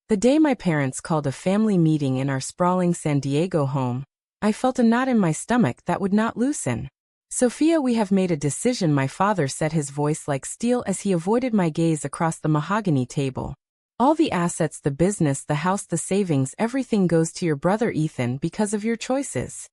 The day my parents called a family meeting in our sprawling San Diego home, I felt a knot in my stomach that would not loosen. "Sophia, we have made a decision," my father said, his voice like steel as he avoided my gaze across the mahogany table. "All the assets, the business, the house, the savings, everything goes to your brother Ethan because of your choices."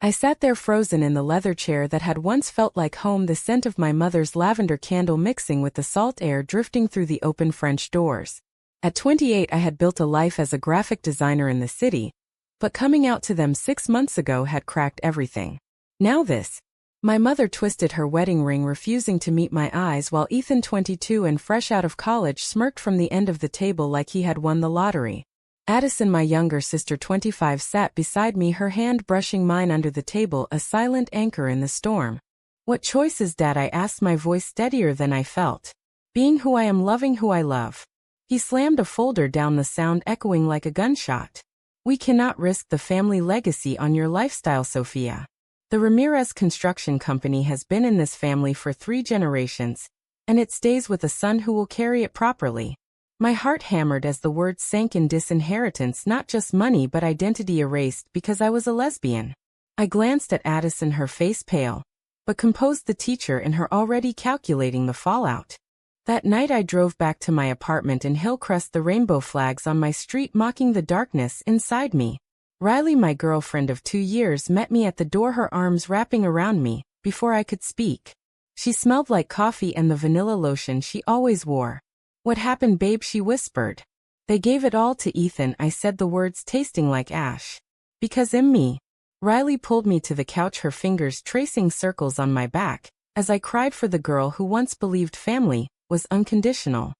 I sat there frozen in the leather chair that had once felt like home, the scent of my mother's lavender candle mixing with the salt air drifting through the open French doors. At 28 I had built a life as a graphic designer in the city, but coming out to them 6 months ago had cracked everything. Now this. My mother twisted her wedding ring, refusing to meet my eyes, while Ethan, 22 and fresh out of college, smirked from the end of the table like he had won the lottery. Addison, my younger sister, 25, sat beside me, her hand brushing mine under the table, a silent anchor in the storm. "What choices, Dad?" I asked, my voice steadier than I felt. "Being who I am, loving who I love." He slammed a folder down, the sound echoing like a gunshot. "We cannot risk the family legacy on your lifestyle, Sophia. The Ramirez Construction Company has been in this family for 3 generations, and it stays with a son who will carry it properly." My heart hammered as the words sank in. Disinheritance, not just money but identity erased because I was a lesbian. I glanced at Addison, her face pale, but composed, the teacher in her already calculating the fallout. That night I drove back to my apartment in Hillcrest, the rainbow flags on my street mocking the darkness inside me. Riley, my girlfriend of 2 years, met me at the door, her arms wrapping around me, before I could speak. She smelled like coffee and the vanilla lotion she always wore. "What happened, babe?" she whispered. "They gave it all to Ethan," I said, the words tasting like ash. "Because me." Riley pulled me to the couch, her fingers tracing circles on my back, as I cried for the girl who once believed family was unconditional.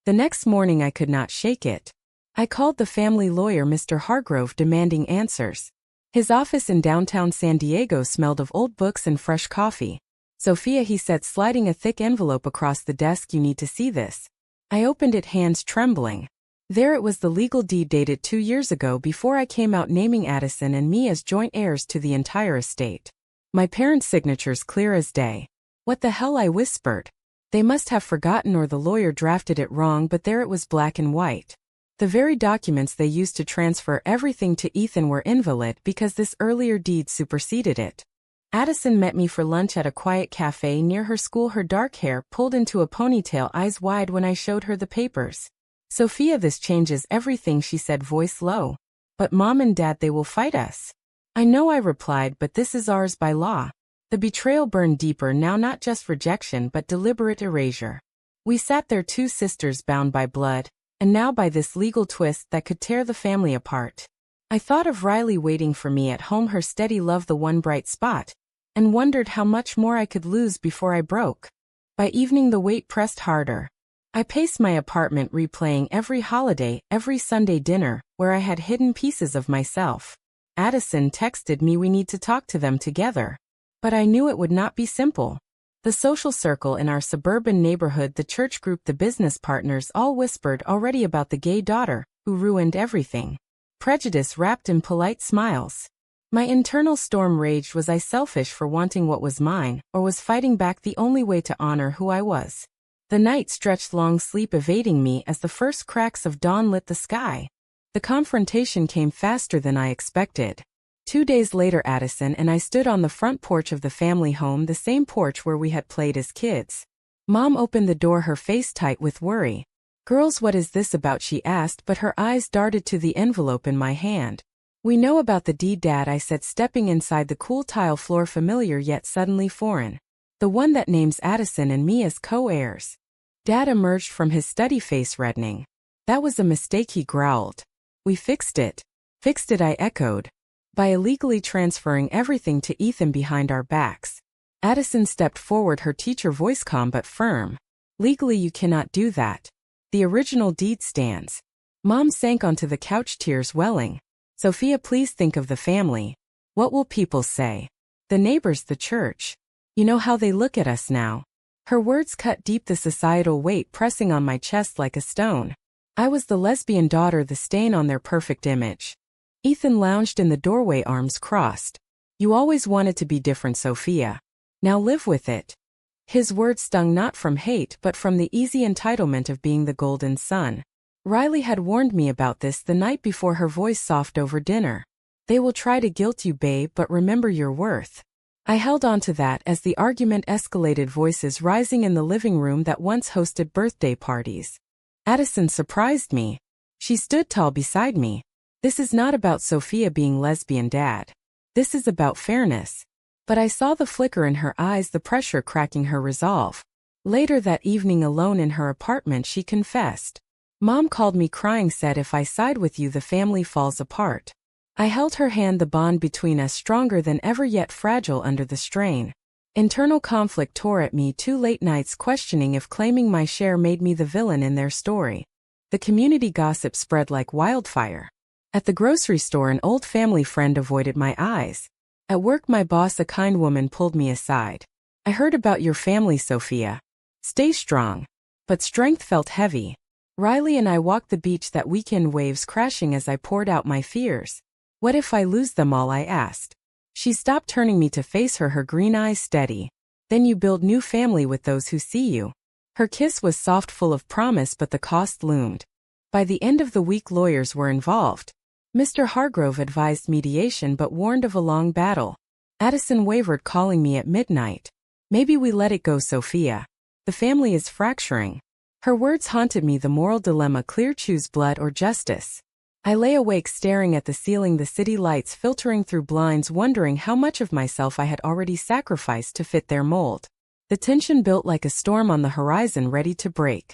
The next morning I could not shake it. I called the family lawyer, Mr. Hargrove, demanding answers. His office in downtown San Diego smelled of old books and fresh coffee. "Sophia," he said, sliding a thick envelope across the desk, "you need to see this." I opened it, hands trembling. There it was, the legal deed dated 2 years ago, before I came out, naming Addison and me as joint heirs to the entire estate. My parents' signatures clear as day. "What the hell?" I whispered. They must have forgotten, or the lawyer drafted it wrong, but there it was, black and white. The very documents they used to transfer everything to Ethan were invalid because this earlier deed superseded it. Addison met me for lunch at a quiet cafe near her school, her dark hair pulled into a ponytail, eyes wide when I showed her the papers. "Sophia, this changes everything," she said, voice low. "But Mom and Dad, they will fight us." "I know," I replied, "but this is ours by law." The betrayal burned deeper now, not just rejection but deliberate erasure. We sat there, 2 sisters bound by blood, and now by this legal twist that could tear the family apart. I thought of Riley waiting for me at home, her steady love the one bright spot, and wondered how much more I could lose before I broke. By evening the weight pressed harder. I paced my apartment, replaying every holiday, every Sunday dinner, where I had hidden pieces of myself. Addison texted me, "We need to talk to them together." But I knew it would not be simple. The social circle in our suburban neighborhood, the church group, the business partners, all whispered already about the gay daughter who ruined everything. Prejudice wrapped in polite smiles. My internal storm raged. Was I selfish for wanting what was mine, or was fighting back the only way to honor who I was? The night stretched long, sleep evading me as the first cracks of dawn lit the sky. The confrontation came faster than I expected. 2 days later, Addison and I stood on the front porch of the family home, the same porch where we had played as kids. Mom opened the door, her face tight with worry. "Girls, what is this about?" she asked, but her eyes darted to the envelope in my hand. "We know about the deed, Dad," I said, stepping inside the cool tile floor, familiar yet suddenly foreign. "The one that names Addison and me as co-heirs." Dad emerged from his study, face reddening. "That was a mistake," he growled. "We fixed it." "Fixed it," I echoed. "By illegally transferring everything to Ethan behind our backs." Addison stepped forward, her teacher voice calm but firm. "Legally you cannot do that. The original deed stands." Mom sank onto the couch, tears welling. "Sophia, please think of the family. What will people say? The neighbors, the church. You know how they look at us now." Her words cut deep, the societal weight pressing on my chest like a stone. I was the lesbian daughter, the stain on their perfect image. Ethan lounged in the doorway, arms crossed. "You always wanted to be different, Sophia. Now live with it." His words stung not from hate but from the easy entitlement of being the golden son. Riley had warned me about this the night before, her voice soft over dinner. They will try to guilt you, babe, but remember your worth. I held on to that as the argument escalated, voices rising in the living room that once hosted birthday parties. Addison surprised me. She stood tall beside me. This is not about Sophia being lesbian, Dad. This is about fairness. But I saw the flicker in her eyes, the pressure cracking her resolve. Later that evening, alone in her apartment, she confessed. Mom called me crying, said if I side with you the family falls apart. I held her hand, the bond between us stronger than ever, yet fragile under the strain. Internal conflict tore at me, 2 late nights questioning if claiming my share made me the villain in their story. The community gossip spread like wildfire. At the grocery store, an old family friend avoided my eyes. At work, my boss, a kind woman, pulled me aside. I heard about your family, Sophia. Stay strong. But strength felt heavy. Riley and I walked the beach that weekend, waves crashing as I poured out my fears. What if I lose them all? I asked. She stopped, turning me to face her, her green eyes steady. Then you build new family with those who see you. Her kiss was soft, full of promise, but the cost loomed. By the end of the week, lawyers were involved. Mr. Hargrove advised mediation but warned of a long battle. Addison wavered, calling me at midnight. Maybe we let it go, Sophia. The family is fracturing. Her words haunted me, the moral dilemma clear, choose blood or justice. I lay awake staring at the ceiling, the city lights filtering through blinds, wondering how much of myself I had already sacrificed to fit their mold. The tension built like a storm on the horizon, ready to break.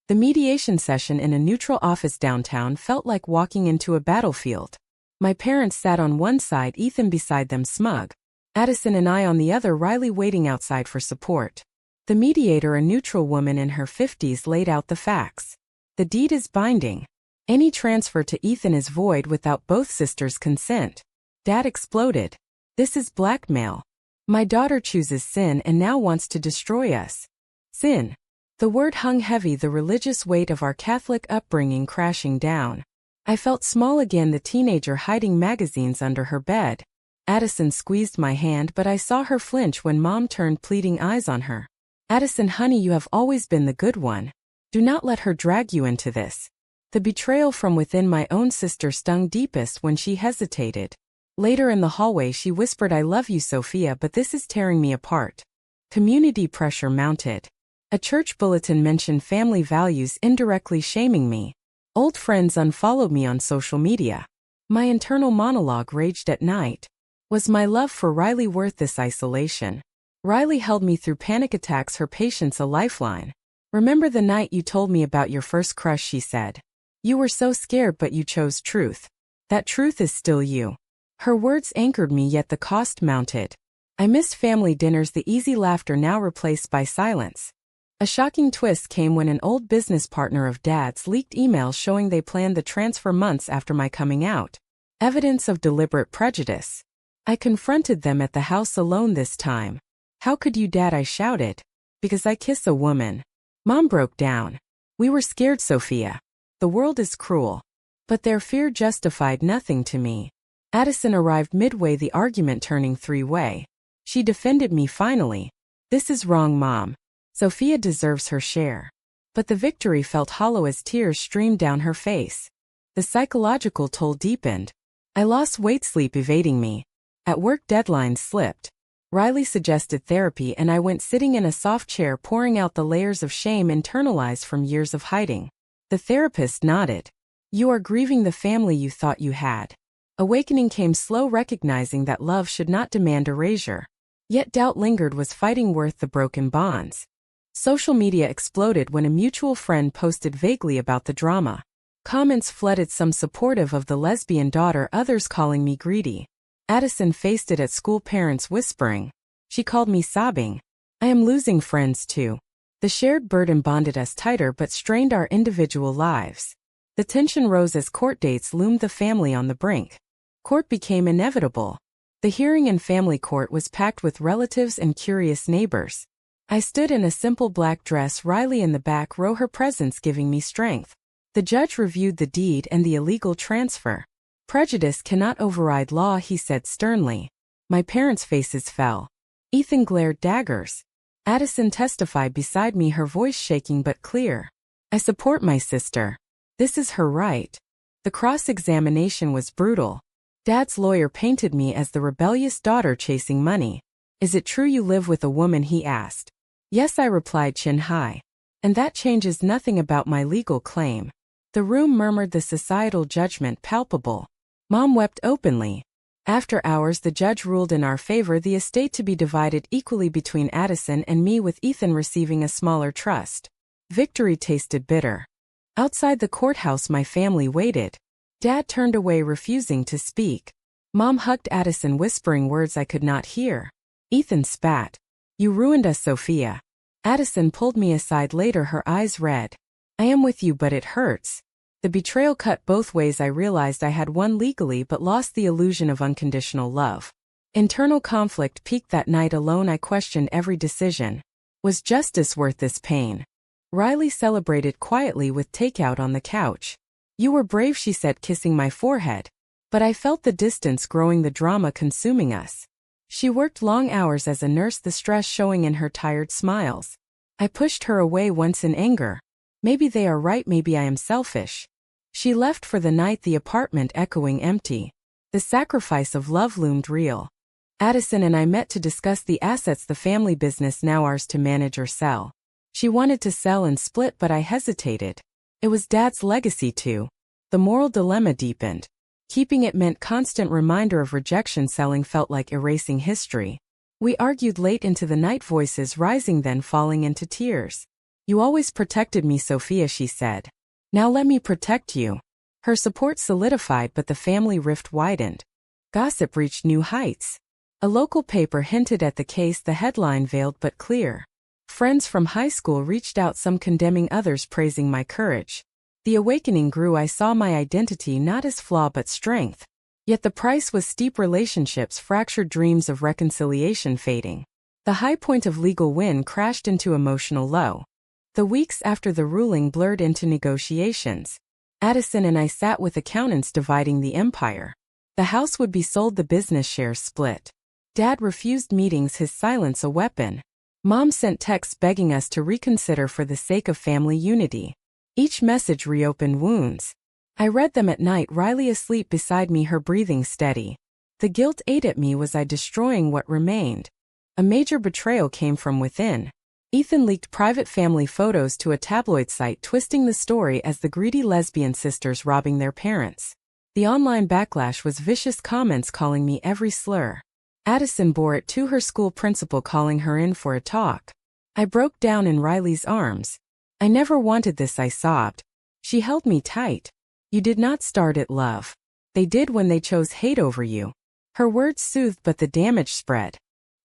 The mediation session in a neutral office downtown felt like walking into a battlefield. My parents sat on one side, Ethan beside them, smug. Addison and I on the other, Riley waiting outside for support. The mediator, a neutral woman in her 50s, laid out the facts. The deed is binding. Any transfer to Ethan is void without both sisters' consent. Dad exploded. This is blackmail. My daughter chooses sin and now wants to destroy us. Sin. The word hung heavy, the religious weight of our Catholic upbringing crashing down. I felt small again, the teenager hiding magazines under her bed. Addison squeezed my hand, but I saw her flinch when Mom turned pleading eyes on her. Addison, honey, you have always been the good one. Do not let her drag you into this. The betrayal from within my own sister stung deepest when she hesitated. Later in the hallway, she whispered, I love you, Sophia, but this is tearing me apart. Community pressure mounted. A church bulletin mentioned family values, indirectly shaming me. Old friends unfollowed me on social media. My internal monologue raged at night. Was my love for Riley worth this isolation? Riley held me through panic attacks, her patience a lifeline. Remember the night you told me about your first crush, she said. You were so scared, but you chose truth. That truth is still you. Her words anchored me, yet the cost mounted. I missed family dinners, the easy laughter now replaced by silence. A shocking twist came when an old business partner of Dad's leaked emails showing they planned the transfer months after my coming out. Evidence of deliberate prejudice. I confronted them at the house alone this time. How could you, Dad? I shouted. Because I kiss a woman. Mom broke down. We were scared, Sophia. The world is cruel. But their fear justified nothing to me. Addison arrived midway, the argument turning 3-way. She defended me finally. This is wrong, Mom. Sophia deserves her share. But the victory felt hollow as tears streamed down her face. The psychological toll deepened. I lost weight, sleep evading me. At work, deadlines slipped. Riley suggested therapy and I went sitting in a soft chair, pouring out the layers of shame internalized from years of hiding. The therapist nodded. You are grieving the family you thought you had. Awakening came slow, recognizing that love should not demand erasure. Yet doubt lingered, was fighting worth the broken bonds? Social media exploded when a mutual friend posted vaguely about the drama. Comments flooded, some supportive of the lesbian daughter, others calling me greedy. Addison faced it at school, parents whispering. She called me sobbing. I am losing friends too. The shared burden bonded us tighter but strained our individual lives. The tension rose as court dates loomed, the family on the brink. Court became inevitable. The hearing in family court was packed with relatives and curious neighbors. I stood in a simple black dress, Riley in the back row, her presence giving me strength. The judge reviewed the deed and the illegal transfer. Prejudice cannot override law, he said sternly. My parents' faces fell. Ethan glared daggers. Addison testified beside me, her voice shaking but clear. I support my sister. This is her right. The cross-examination was brutal. Dad's lawyer painted me as the rebellious daughter chasing money. Is it true you live with a woman, he asked. Yes, I replied, chin high. And that changes nothing about my legal claim. The room murmured, the societal judgment palpable. Mom wept openly. After hours, the judge ruled in our favor, the estate to be divided equally between Addison and me, with Ethan receiving a smaller trust. Victory tasted bitter. Outside the courthouse, my family waited. Dad turned away, refusing to speak. Mom hugged Addison, whispering words I could not hear. Ethan spat. You ruined us, Sophia. Addison pulled me aside later, her eyes red. I am with you, but it hurts. The betrayal cut both ways. I realized I had won legally but lost the illusion of unconditional love. Internal conflict peaked that night. Alone, I questioned every decision. Was justice worth this pain? Riley celebrated quietly with takeout on the couch. You were brave, she said, kissing my forehead. But I felt the distance growing, the drama consuming us. She worked long hours as a nurse, the stress showing in her tired smiles. I pushed her away once in anger. Maybe they are right, maybe I am selfish. She left for the night, the apartment echoing empty. The sacrifice of love loomed real. Addison and I met to discuss the assets, the family business now ours to manage or sell. She wanted to sell and split, but I hesitated. It was Dad's legacy too. The moral dilemma deepened. Keeping it meant constant reminder of rejection. Selling felt like erasing history. We argued late into the night, voices rising then falling into tears. You always protected me, Sophia, she said. Now let me protect you. Her support solidified, but the family rift widened. Gossip reached new heights. A local paper hinted at the case, the headline veiled but clear. Friends from high school reached out, some condemning, others praising my courage. The awakening grew. I saw my identity not as flaw but strength. Yet the price was steep, relationships fractured, dreams of reconciliation fading. The high point of legal win crashed into emotional low. The weeks after the ruling blurred into negotiations. Addison and I sat with accountants dividing the empire. The house would be sold, the business shares split. Dad refused meetings, his silence a weapon. Mom sent texts begging us to reconsider for the sake of family unity. Each message reopened wounds. I read them at night, Riley asleep beside me, her breathing steady. The guilt ate at me. Was I destroying what remained? A major betrayal came from within. Ethan leaked private family photos to a tabloid site, twisting the story as the greedy lesbian sisters robbing their parents. The online backlash was vicious, comments calling me every slur. Addison bore it to her school principal, calling her in for a talk. I broke down in Riley's arms. I never wanted this, I sobbed. She held me tight. You did not start it, love. They did when they chose hate over you. Her words soothed, but the damage spread.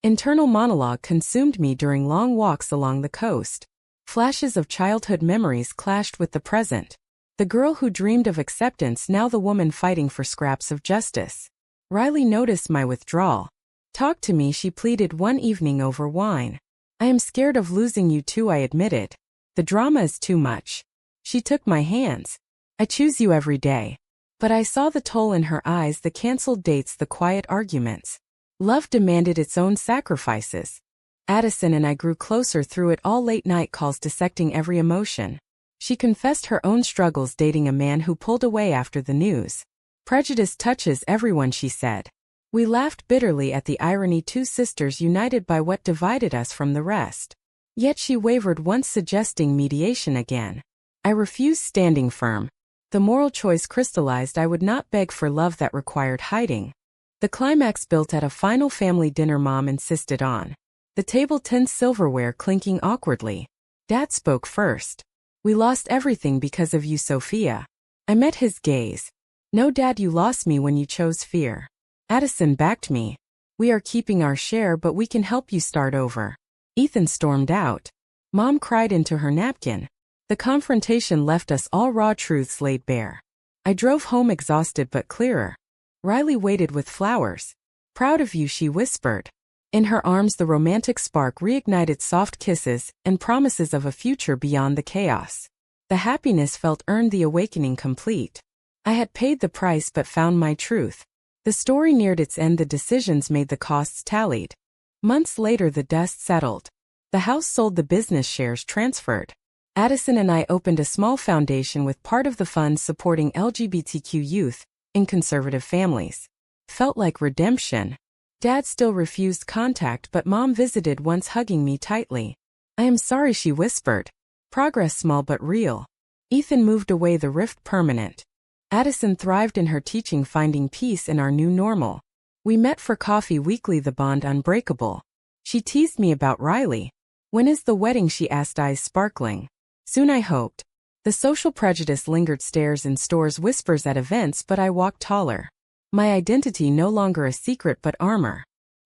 Internal monologue consumed me during long walks along the coast. Flashes of childhood memories clashed with the present. The girl who dreamed of acceptance, now the woman fighting for scraps of justice. Riley noticed my withdrawal. Talk to me, she pleaded one evening over wine. I am scared of losing you too, I admitted. The drama is too much. She took my hands. I choose you every day. But I saw the toll in her eyes, the canceled dates, the quiet arguments. Love demanded its own sacrifices. Addison and I grew closer through it all, late night calls dissecting every emotion. She confessed her own struggles dating a man who pulled away after the news. Prejudice touches everyone, she said. We laughed bitterly at the irony, two sisters united by what divided us from the rest. Yet she wavered, once suggesting mediation again. I refused, standing firm. The moral choice crystallized. I would not beg for love that required hiding. The climax built at a final family dinner Mom insisted on. The table, tin silverware clinking awkwardly. Dad spoke first. We lost everything because of you, Sophia. I met his gaze. No, Dad, you lost me when you chose fear. Addison backed me. We are keeping our share, but we can help you start over. Ethan stormed out. Mom cried into her napkin. The confrontation left us all, raw truths laid bare. I drove home exhausted but clearer. Riley waited with flowers. Proud of you, she whispered. In her arms the romantic spark reignited, soft kisses and promises of a future beyond the chaos. The happiness felt earned, the awakening complete. I had paid the price but found my truth. The story neared its end, the decisions made, the costs tallied. Months later the dust settled. The house sold, the business shares transferred. Addison and I opened a small foundation with part of the funds supporting LGBTQ youth in conservative families. Felt like redemption. Dad still refused contact, but Mom visited once, hugging me tightly. "I am sorry," she whispered. Progress small but real. Ethan moved away, the rift permanent. Addison thrived in her teaching, finding peace in our new normal. We met for coffee weekly, the bond unbreakable. She teased me about Riley. "When is the wedding?" she asked, eyes sparkling. "Soon, I hoped." The social prejudice lingered, stares in stores, whispers at events, but I walked taller. My identity no longer a secret but armor.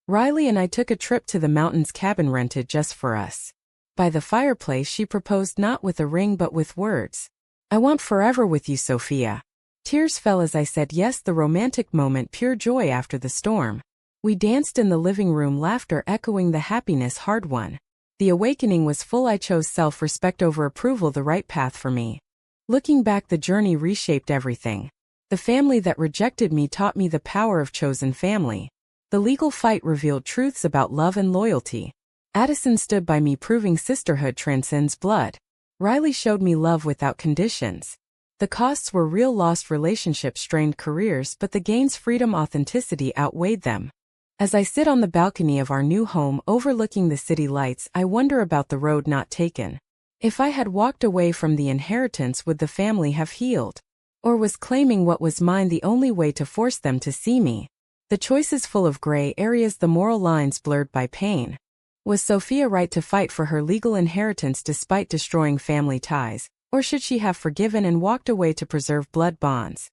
Riley and I took a trip to the mountains, cabin rented just for us. By the fireplace she proposed, not with a ring but with words. "I want forever with you, Sophia." Tears fell as I said yes, the romantic moment, pure joy after the storm. We danced in the living room, laughter echoing the happiness hard won. The awakening was full. I chose self-respect over approval, the right path for me. Looking back, the journey reshaped everything. The family that rejected me taught me the power of chosen family. The legal fight revealed truths about love and loyalty. Addison stood by me, proving sisterhood transcends blood. Riley showed me love without conditions. The costs were real, lost relationships, strained careers, but the gains, freedom, authenticity, outweighed them. As I sit on the balcony of our new home, overlooking the city lights, I wonder about the road not taken. If I had walked away from the inheritance, would the family have healed? Or was claiming what was mine the only way to force them to see me? The choice is full of gray areas, the moral lines blurred by pain. Was Sophia right to fight for her legal inheritance despite destroying family ties? Or should she have forgiven and walked away to preserve blood bonds?